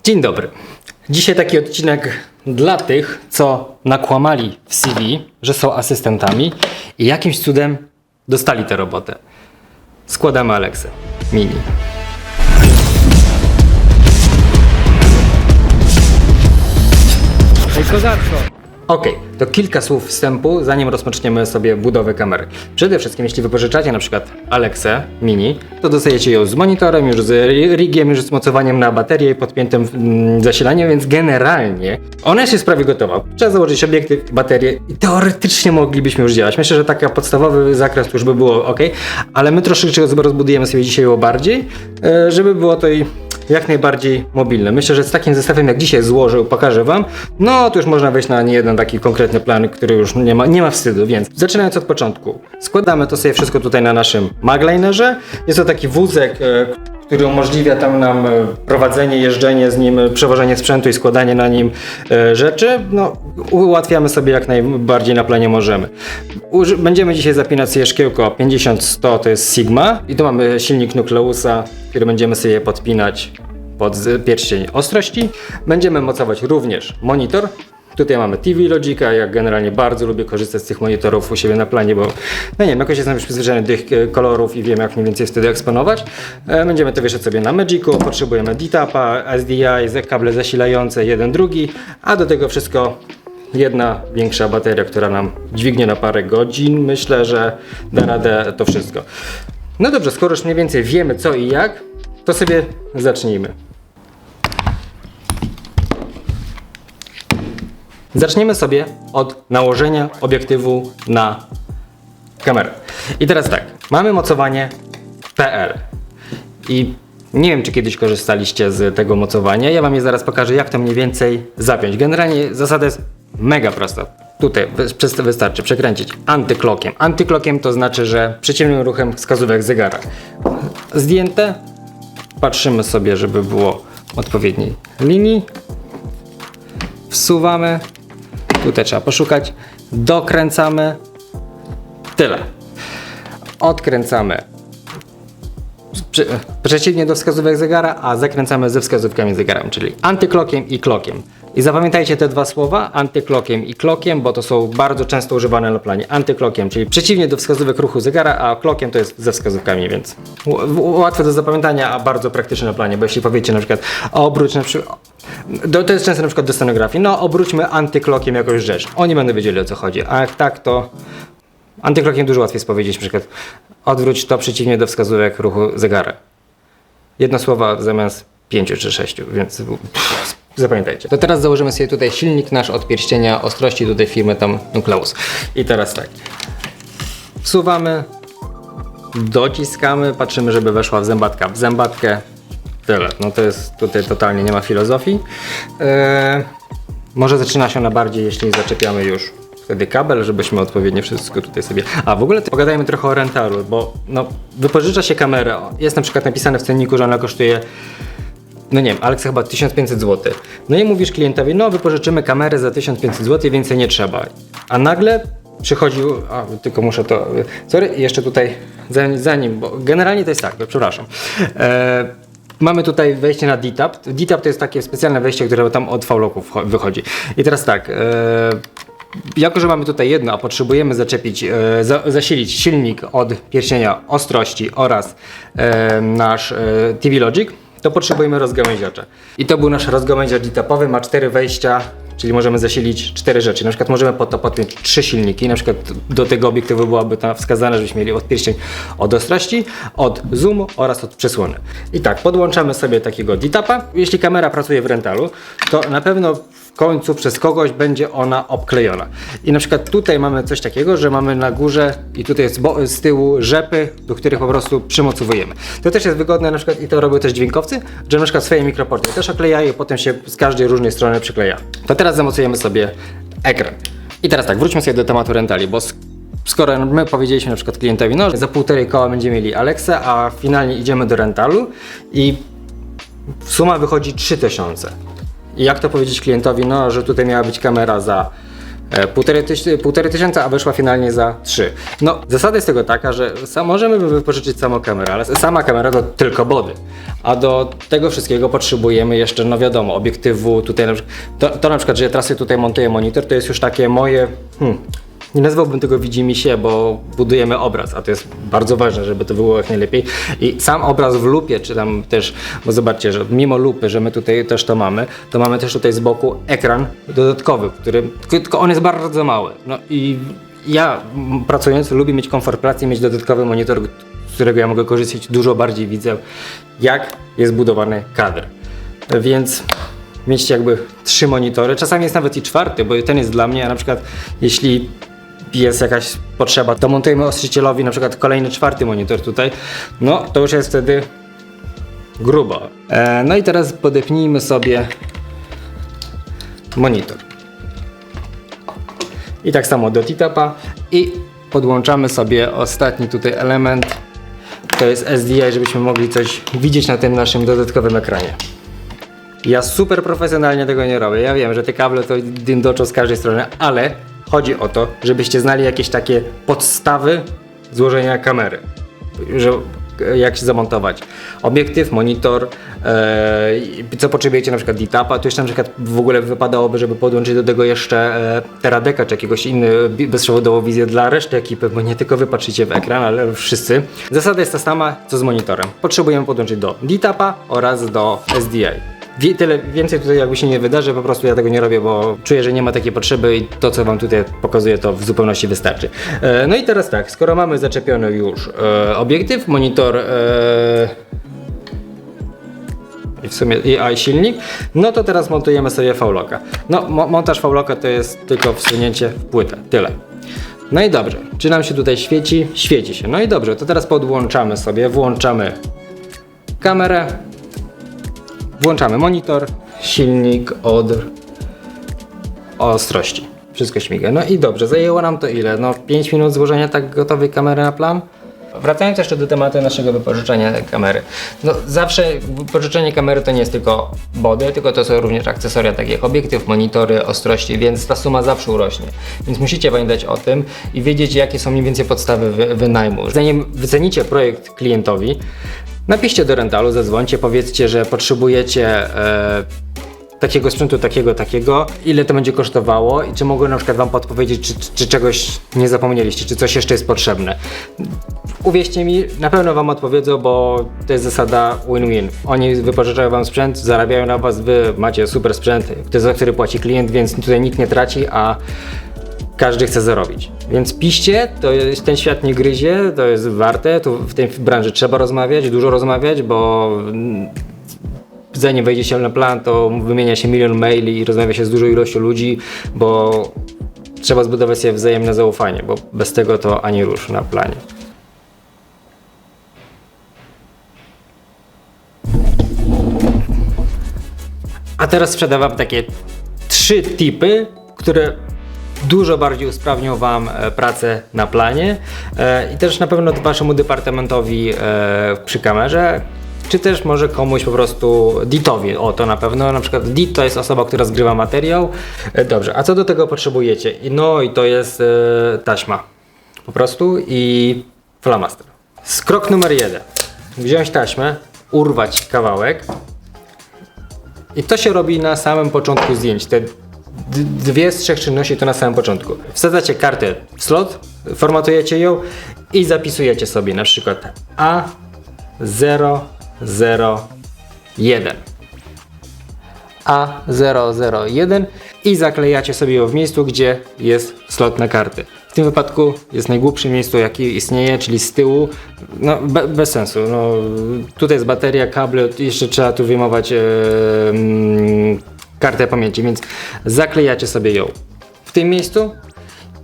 Dzień dobry. Dzisiaj taki odcinek dla tych, co nakłamali w CV, że są asystentami i jakimś cudem dostali tę robotę. Składamy Alexę Mini. Hej kozacko! Okej, to kilka słów wstępu, zanim rozpoczniemy sobie budowę kamery. Przede wszystkim, jeśli wypożyczacie na przykład Alexę Mini, to dostajecie ją z monitorem, już z rigiem, już z mocowaniem na baterię i podpiętym zasilaniem, więc generalnie ona jest prawie gotowa. Trzeba założyć obiektyw, baterię i teoretycznie moglibyśmy już działać. Myślę, że taki podstawowy zakres już by było ok, ale my troszeczkę rozbudujemy sobie dzisiaj ją bardziej, żeby było to i jak najbardziej mobilne. Myślę, że z takim zestawem jak dzisiaj złożę, pokażę wam, no to już można wejść na niejeden taki konkretny plan, który już nie ma wstydu, więc zaczynając od początku. Składamy to sobie wszystko tutaj na naszym maglinerze. Jest to taki wózek, który umożliwia tam nam prowadzenie, jeżdżenie z nim, przewożenie sprzętu i składanie na nim rzeczy. No, ułatwiamy sobie jak najbardziej na planie możemy. Będziemy dzisiaj zapinać sobie szkiełko 50-100, to jest Sigma i tu mamy silnik Nucleusa, który będziemy sobie podpinać pod pierścień ostrości. Będziemy mocować również monitor. Tutaj mamy TV Logica, ja generalnie bardzo lubię korzystać z tych monitorów u siebie na planie, bo no nie wiem, jakoś jestem już przyzwyczajony do tych kolorów i wiem jak mniej więcej wtedy eksponować. Będziemy to wieszać sobie na Magicu, potrzebujemy D-Tapa, SDI, kable zasilające, jeden, drugi, a do tego wszystko jedna większa bateria, która nam dźwignie na parę godzin. Myślę, że da radę to wszystko. No dobrze, skoro już mniej więcej wiemy co i jak, to sobie zacznijmy. Zaczniemy sobie od nałożenia obiektywu na kamerę. I teraz tak, mamy mocowanie PL i nie wiem, czy kiedyś korzystaliście z tego mocowania. Ja wam je zaraz pokażę, jak to mniej więcej zapiąć. Generalnie zasada jest mega prosta. Tutaj wystarczy przekręcić antyklockiem. Antyklockiem to znaczy, że przeciwnym ruchem wskazówek zegara. Zdjęte, patrzymy sobie, żeby było odpowiedniej linii. Wsuwamy. Tutaj trzeba poszukać. Dokręcamy. Tyle. Odkręcamy przeciwnie do wskazówek zegara, a zakręcamy ze wskazówkami zegara, czyli antyklockiem i klockiem. I zapamiętajcie te dwa słowa, antyklockiem i klockiem, bo to są bardzo często używane na planie. Antyklockiem, czyli przeciwnie do wskazówek ruchu zegara, a klockiem to jest ze wskazówkami, więc łatwe do zapamiętania, a bardzo praktyczne na planie, bo jeśli powiecie na przykład obróć na przykład, to jest często na przykład do scenografii, no obróćmy antyklockiem jakąś rzecz. Oni będą wiedzieli o co chodzi, a jak tak, to antyklockiem dużo łatwiej jest powiedzieć, na przykład odwróć to przeciwnie do wskazówek ruchu zegara. Jedno słowo zamiast 5 czy 6, więc zapamiętajcie. To teraz założymy sobie tutaj silnik nasz od pierścienia ostrości, tutaj firmy tam Nucleus. I teraz tak, wsuwamy, dociskamy, patrzymy, żeby weszła w zębatkę, tyle. No to jest tutaj totalnie nie ma filozofii. Może zaczyna się ona bardziej, jeśli zaczepiamy już wtedy kabel, żebyśmy odpowiednio wszystko tutaj sobie... A w ogóle pogadajmy trochę o rentalu, bo no, wypożycza się kamerę. Jest na przykład napisane w cenniku, że ona kosztuje, no nie wiem, Alexa chyba 1500 zł. No i mówisz klientowi, no wypożyczymy kamerę za 1500 zł, więcej nie trzeba. A nagle przychodził, tylko muszę to... Sorry, jeszcze tutaj zanim, bo generalnie to jest tak, przepraszam. Mamy tutaj wejście na D-Tap. D-Tap to jest takie specjalne wejście, które tam od V-Locków wychodzi. I teraz tak, jako że mamy tutaj jedno, a potrzebujemy zaczepić, zasilić silnik od pierścienia ostrości oraz nasz TV Logic, to potrzebujemy rozgałęziacza. I to był nasz rozgałęziacz D-Tapowy, ma 4 wejścia, czyli możemy zasilić 4 rzeczy. Na przykład możemy pod to podpiąć 3 silniki, na przykład do tego obiektywu byłaby tam wskazane, żebyśmy mieli od pierścień od ostrości, od zoomu oraz od przesłony. I tak, podłączamy sobie takiego D-Tapa. Jeśli kamera pracuje w rentalu, to na pewno w końcu przez kogoś będzie ona obklejona. I na przykład tutaj mamy coś takiego, że mamy na górze i tutaj jest z tyłu rzepy, do których po prostu przymocowujemy. To też jest wygodne na przykład i to robią też dźwiękowcy, że na przykład swoje mikroporty też oklejają i potem się z każdej różnej strony przykleja. To teraz zamocujemy sobie ekran. I teraz tak, wróćmy sobie do tematu rentali, bo skoro my powiedzieliśmy na przykład klientowi, no za 1,5 koła będziemy mieli Alexę, a finalnie idziemy do rentalu i suma wychodzi 3000. I jak to powiedzieć klientowi, no że tutaj miała być kamera za Półtorej tysiąca, a wyszła finalnie za 3. No, zasada jest tego taka, że możemy wypożyczyć samą kamerę, ale sama kamera to tylko body. A do tego wszystkiego potrzebujemy jeszcze, no wiadomo, obiektywu, tutaj na przykład, to na przykład, że ja teraz sobie tutaj montuję monitor, to jest już takie moje, nie nazwałbym tego widzimisię, bo budujemy obraz, a to jest bardzo ważne, żeby to było jak najlepiej. I sam obraz w lupie, czy tam też, bo zobaczcie, że mimo lupy, że my tutaj też to mamy też tutaj z boku ekran dodatkowy, tylko on jest bardzo mały. No i ja pracując lubię mieć komfort pracy i mieć dodatkowy monitor, z którego ja mogę korzystać, dużo bardziej widzę, jak jest budowany kadr. Więc mieć jakby 3 monitory, czasami jest nawet i 4, bo ten jest dla mnie, a na przykład jeśli jest jakaś potrzeba, to montujemy ostrzycielowi na przykład kolejny 4 monitor tutaj, no to już jest wtedy grubo. No i teraz podepnijmy sobie monitor. I tak samo do T-Tapa i podłączamy sobie ostatni tutaj element, to jest SDI, żebyśmy mogli coś widzieć na tym naszym dodatkowym ekranie. Ja super profesjonalnie tego nie robię, ja wiem, że te kable to dym do oczu z każdej strony, ale chodzi o to, żebyście znali jakieś takie podstawy złożenia kamery, że jak się zamontować obiektyw, monitor, co potrzebujecie na przykład D-Tapa, tu jeszcze na przykład w ogóle wypadałoby, żeby podłączyć do tego jeszcze Teradeka czy jakiegoś innego bezprzewodową wizję dla reszty ekipy, bo nie tylko wy patrzycie w ekran, ale wszyscy. Zasada jest ta sama co z monitorem. Potrzebujemy podłączyć do D-Tapa oraz do SDI. Tyle więcej tutaj jakby się nie wydarzy, po prostu ja tego nie robię, bo czuję, że nie ma takiej potrzeby i to, co wam tutaj pokazuję, to w zupełności wystarczy. No i teraz tak, skoro mamy zaczepiony już obiektyw, monitor i w sumie i silnik, no to teraz montujemy sobie V-Locka. No, montaż V-Locka to jest tylko wsunięcie w płytę, tyle. No i dobrze, czy nam się tutaj świeci? Świeci się. No i dobrze, to teraz podłączamy sobie, włączamy kamerę, włączamy monitor, silnik od ostrości. Wszystko śmiga. No i dobrze, zajęło nam to ile? No 5 minut złożenia tak gotowej kamery na plan? Wracając jeszcze do tematu naszego wypożyczenia kamery. No zawsze wypożyczenie kamery to nie jest tylko body, tylko to są również akcesoria takie jak obiektyw, monitory, ostrości, więc ta suma zawsze urośnie. Więc musicie pamiętać o tym i wiedzieć, jakie są mniej więcej podstawy wynajmu. Zanim wycenicie projekt klientowi, napiszcie do rentalu, zadzwońcie, powiedzcie, że potrzebujecie takiego sprzętu, takiego, ile to będzie kosztowało i czy mogę na przykład wam podpowiedzieć, czy czegoś nie zapomnieliście, czy coś jeszcze jest potrzebne. Uwierzcie mi, na pewno wam odpowiedzą, bo to jest zasada win-win. Oni wypożyczają wam sprzęt, zarabiają na was, wy macie super sprzęt, za który płaci klient, więc tutaj nikt nie traci, a każdy chce zarobić. Więc piszcie, ten świat nie gryzie, to jest warte, tu w tej branży trzeba rozmawiać, dużo rozmawiać, bo zanim wejdzie się na plan, to wymienia się milion maili i rozmawia się z dużą ilością ludzi, bo trzeba zbudować sobie wzajemne zaufanie, bo bez tego to ani rusz na planie. A teraz sprzedam wam takie 3 tipy, które dużo bardziej usprawnią wam pracę na planie i też na pewno waszemu departamentowi przy kamerze, czy też może komuś po prostu DIT-owi, o to na pewno, na przykład DIT to jest osoba, która zgrywa materiał. Dobrze, a co do tego potrzebujecie? No i to jest taśma po prostu i flamaster. Krok numer 1. Wziąć taśmę, urwać kawałek i to się robi na samym początku zdjęć. Te 2 z 3 czynności to na samym początku. Wsadzacie kartę w slot, formatujecie ją i zapisujecie sobie na przykład A001 A001 i zaklejacie sobie ją w miejscu, gdzie jest slot na karty. W tym wypadku jest najgłupsze miejsce, jakie istnieje, czyli z tyłu. No bez sensu. No, tutaj jest bateria, kable, jeszcze trzeba tu wyjmować kartę pamięci, więc zaklejacie sobie ją w tym miejscu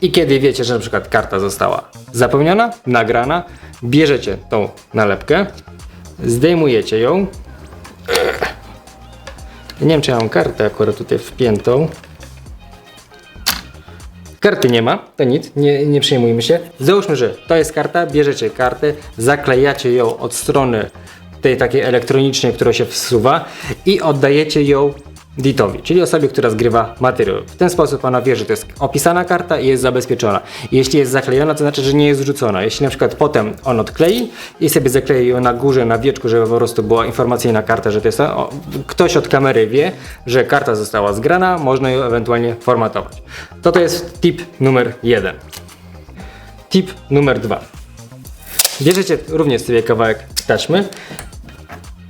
i kiedy wiecie, że na przykład karta została zapełniona, nagrana, bierzecie tą nalepkę, zdejmujecie ją. Nie wiem, czy ja mam kartę akurat tutaj wpiętą. Karty nie ma, to nic, nie przejmujmy się. Załóżmy, że to jest karta, bierzecie kartę, zaklejacie ją od strony tej takiej elektronicznej, która się wsuwa i oddajecie ją DIT-owi, czyli osobie, która zgrywa materiał. W ten sposób ona wie, że to jest opisana karta i jest zabezpieczona. I jeśli jest zaklejona, to znaczy, że nie jest zrzucona. Jeśli na przykład potem on odklei i sobie zaklei ją na górze, na wieczku, żeby po prostu była informacyjna karta, że to jest ktoś od kamery wie, że karta została zgrana, można ją ewentualnie formatować. To jest tip numer 1. Tip numer 2. Bierzecie również sobie kawałek taśmy.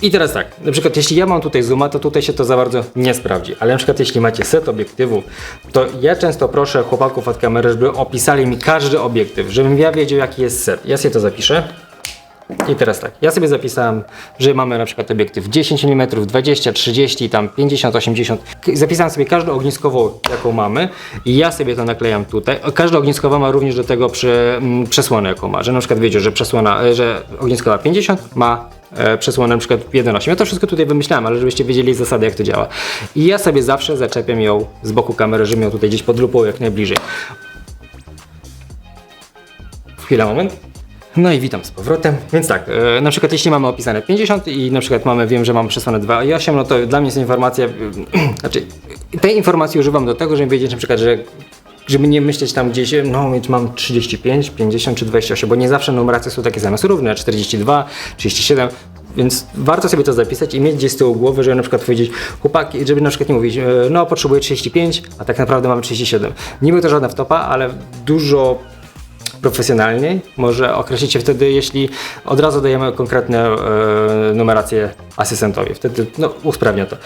I teraz tak, na przykład jeśli ja mam tutaj zooma, to tutaj się to za bardzo nie sprawdzi, ale na przykład jeśli macie set obiektywów, to ja często proszę chłopaków od kamery, żeby opisali mi każdy obiektyw, żebym ja wiedział jaki jest set. Ja sobie to zapiszę. I teraz tak, ja sobie zapisałem, że mamy na przykład obiektyw 10 mm, 20, 30, tam 50, 80. Zapisałem sobie każdą ogniskową, jaką mamy i ja sobie to naklejam tutaj. Każda ogniskowa ma również do tego przesłonę, jaką ma, że na przykład wiecie, że ogniskowa 50 ma przesłonę na przykład 1.8. Ja to wszystko tutaj wymyślałem, ale żebyście wiedzieli zasady, jak to działa. I ja sobie zawsze zaczepiam ją z boku kamery, żebym ją tutaj gdzieś pod lupą jak najbliżej. Chwila, moment. No i witam z powrotem. Więc tak, na przykład jeśli mamy opisane 50 i na przykład wiem, że mamy przesłane 2.8, no to dla mnie jest informacja, znaczy tej informacji używam do tego, żeby wiedzieć na przykład, żeby nie myśleć tam gdzieś, no mam 35, 50 czy 28, bo nie zawsze numeracje są takie same, są równe, 42, 37, więc warto sobie to zapisać i mieć gdzieś z tyłu głowy, żeby na przykład powiedzieć, chłopaki, żeby na przykład nie mówić, no potrzebuję 35, a tak naprawdę mamy 37. Nie był to żadna wtopa, ale dużo profesjonalniej może określić się wtedy, jeśli od razu dajemy konkretne numeracje asystentowi. Wtedy usprawnia to.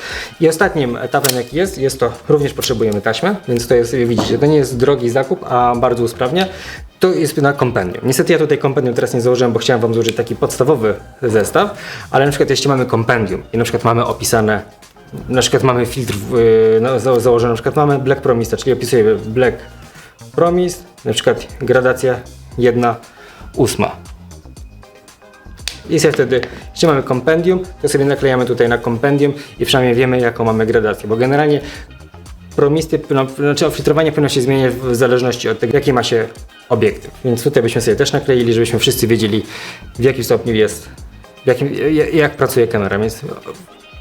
I ostatnim etapem jaki jest to również potrzebujemy taśmę, więc to jest, widzicie, to nie jest drogi zakup, a bardzo usprawnia. To jest na kompendium. Niestety ja tutaj kompendium teraz nie założyłem, bo chciałem wam złożyć taki podstawowy zestaw, ale na przykład jeśli mamy kompendium i na przykład mamy opisane, na przykład mamy filtr założony, na przykład mamy Black Promise, czyli opisujemy Black Promise, na przykład gradacja 1/8. I sobie wtedy, jeśli mamy kompendium, to sobie naklejamy tutaj na kompendium i przynajmniej wiemy, jaką mamy gradację, bo generalnie promisty, znaczy filtrowanie powinno się zmieniać w zależności od tego, jaki ma się obiektyw. Więc tutaj byśmy sobie też nakleili, żebyśmy wszyscy wiedzieli, w jakim stopniu jest, jak pracuje kamera. Więc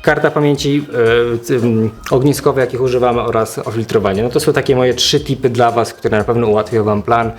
karta pamięci, ogniskowe, jakich używamy oraz ofiltrowanie. No to są takie moje 3 tipy dla was, które na pewno ułatwią wam plan.